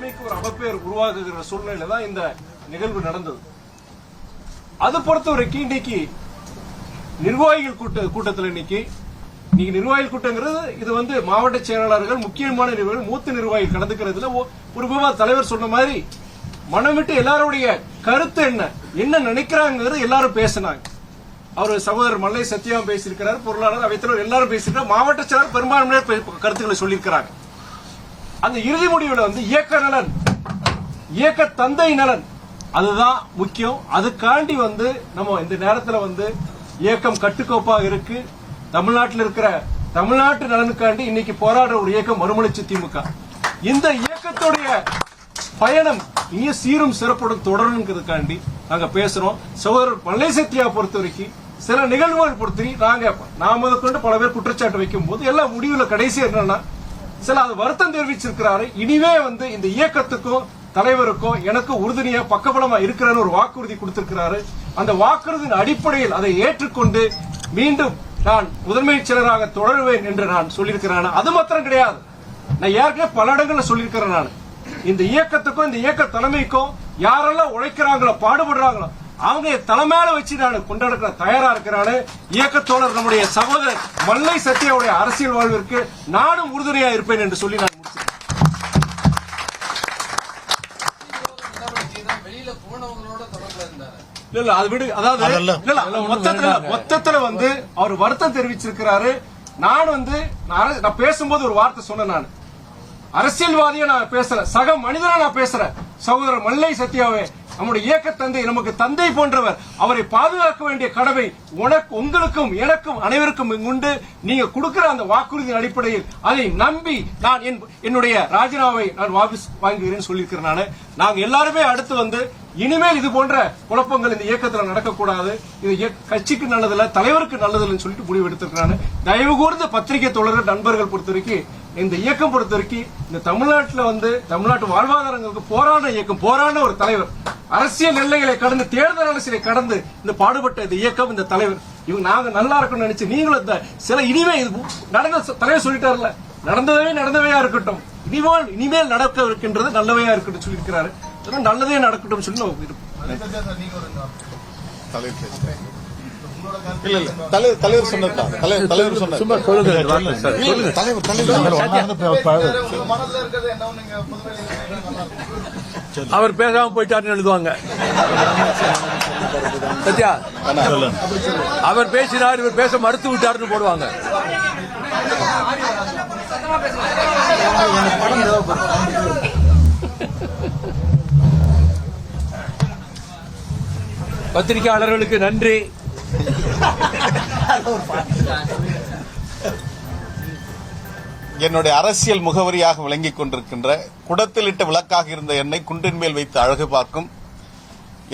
தலைமைக்கு ஒரு அவப்பெயர் உருவாகுகிற சூழ்நிலையில தான் இந்த நிகழ்வு நடந்தது. அது பொறுத்தவரைக்கும் இன்னைக்கு நிர்வாகிகள் கூட்டத்தில் இன்னைக்கு நிர்வாகிகள் கூட்டங்கிறது இது மாவட்ட செயலாளர்கள், முக்கியமான நிர்வாகிகள், மூத்த நிர்வாகிகள் கலந்துக்கிறதுல ஒரு விவாத தலைவர் சொன்ன மாதிரி மனம் விட்டு எல்லாருடைய கருத்து என்ன நினைக்கிறாங்கிறது எல்லாரும் பேசினாங்க. அவர் சகோதரர் மல்லை சத்யாவும் பேசியிருக்கிறார், பொருளாளர் அவைத்தலைவர் எல்லாரும் பேசியிருக்காரு, மாவட்ட செயலாளர் பெரும்பான்மையான கருத்துக்களை சொல்லியிருக்கிறாங்க. அந்த இறுதி முடிவில் இயக்க நலன், இயக்க தந்தை நலன் அதுதான் முக்கியம். அதுக்காண்டி நம்ம இந்த நேரத்தில் இயக்கம் கட்டுக்கோப்பாக இருக்கு. தமிழ்நாட்டில் இருக்கிற தமிழ்நாட்டு நலனுக்காண்டி இன்னைக்கு போராடுற ஒரு இயக்கம் மறுமலர்ச்சி திமுக. இந்த இயக்கத்துடைய பயணம் இனிய சீரும் சிறப்புடன் தொடரணுங்கிறதுக்காண்டி நாங்க பேசுறோம். சகோதரர் மல்லை சத்யா பொறுத்த வரைக்கும் சில நிகழ்வுகள் பொறுத்தவரைக்கும் நான் முதற்கொண்டு பல பேர் குற்றச்சாட்டு வைக்கும் போது எல்லாம் முடிவுல கடைசி என்னன்னா சில அது வருத்தம் தெரிவிச்சிருக்கிறாரு. இனிமே இந்த இயக்கத்துக்கும் தலைவருக்கும் எனக்கு உறுதுணையா பக்கபலமா இருக்கிறாரு ஒரு வாக்குறுதி கொடுத்திருக்கிறாரு. அந்த வாக்குறுதியின் அடிப்படையில் அதை ஏற்றுக்கொண்டு மீண்டும் நான் முதன்மை செயலராக தொடருவேன் என்று நான் சொல்லியிருக்கிறேன். அது மாத்திரம் கிடையாது, நான் ஏற்கனவே பல இடங்கள்ல சொல்லியிருக்கிறேன். நான் இந்த இயக்கத்துக்கும் இந்த இயக்க தலைமைக்கும் யாரெல்லாம் உழைக்கிறாங்களோ பாடுபடுறாங்களோ அவங்க தலைமையில வச்சு நான் கொண்டாட தயாரா இருக்கிறாரு. இயக்கத்தோழர் நம்முடைய சகோதரர் மல்லை சத்யாவுடைய அரசியல் வாழ்விற்கு நானும் உறுதுணையா இருப்பேன் என்று சொல்லி நான் முடிச்சேன். இல்ல அது விடு, அதாவது மொத்தத்துல அவர் வருத்தம் தெரிவிச்சிருக்கிறாரு. நான் பேசும்போது ஒரு வார்த்தை சொன்னேன், நான் அரசியல்வாதியா நான் பேசல, சக மனிதனா நான் பேசுறேன். சகோதரர் மல்லை சத்யாவே நம்முடைய இயக்க தந்தை, நமக்கு தந்தை போன்றவர், அவரை பாதுகாக்க வேண்டிய கடமை உங்களுக்கும் எனக்கும் அனைவருக்கும் உண்டு. நீங்க கொடுக்கிற அந்த வாக்குறுதியின் அடிப்படையில் அதை நம்பி நான் என்னுடைய ராஜினாமாவை நான் வாபஸ் வாங்குகிறேன் சொல்லியிருக்கிறேன். நாங்க எல்லாருமே அடுத்து இனிமேல் இது போன்ற குழப்பங்கள் இந்த இயக்கத்தில் நடக்கக்கூடாது, இது கட்சிக்கு நல்லதில்ல, தலைவருக்கு நல்லதில்லைன்னு சொல்லிட்டு முடிவு எடுத்திருக்கிறாங்க. தயவு கூர்ந்த பத்திரிகை தோழர்கள் நண்பர்கள் பொறுத்தவரைக்கும் இந்த இயக்கம் பொறுத்தவரைக்கும் இந்த தமிழ்நாட்டில் தமிழ்நாட்டு வாழ்வாதாரங்களுக்கு போராட இயக்கம், போராட ஒரு தலைவர், அரசியல் எல்லைகளை கடந்து தேர்தல் அரசியலை கடந்து இந்த பாடுபட்ட இந்த இயக்கம், இந்த தலைவர், இவங்க நாங்க நல்லா இருக்கணும்னு நினைச்சு நீங்களும் இந்த சில இனிமே நடந்த தலைவர் சொல்லிட்டாருல, நடந்தவையா இருக்கட்டும், இனிமேல் நடக்க இருக்கின்றது நல்லவையா இருக்கட்டும் சொல்லியிருக்கிறாரு. நல்லதே நடக்கட்டும் சொல்லி தலைவர் சொன்னதுதான். தலைவர் அவர் பேசாம போயிட்டாருன்னு எழுதுவாங்க. சத்யா அவர் பேசினார், இவர் பேச மறுத்து விட்டாருன்னு போடுவாங்க. பத்திரிகையாளர்களுக்கு நன்றி. என்னுடைய அரசியல் முகவரியாக விளங்கிக் கொண்டிருக்கின்ற குடத்திலிட்ட விளக்காக இருந்த என்னை குன்றின் மேல் வைத்து அழகு பார்க்கும்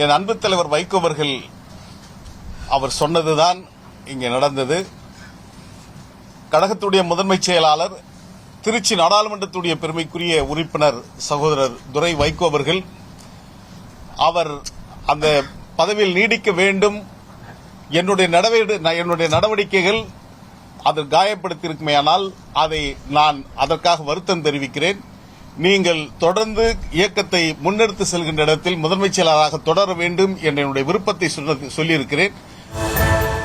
என் அன்பு தலைவர் வைகோ அவர்கள் அவர் சொன்னதுதான் இங்கே நடந்தது. கழகத்துடைய முதன்மை செயலாளர், திருச்சி நாடாளுமன்றத்துடைய பெருமைக்குரிய உறுப்பினர் சகோதரர் துரை வைகோ அவர்கள் அவர் அந்த பதவியில் நீடிக்க வேண்டும், என்னுடைய நடவடிக்கைகள் அது காயப்படுத்தியிருக்குமேயானால் அதை நான் அதற்காக வருத்தம் தெரிவிக்கிறேன். நீங்கள் தொடர்ந்து இயக்கத்தை முன்னெடுத்து செல்கின்ற இடத்தில் முதன்மைச் செயலாளராக தொடர வேண்டும் என்ற என்னுடைய விருப்பத்தை சொல்லியிருக்கிறேன்.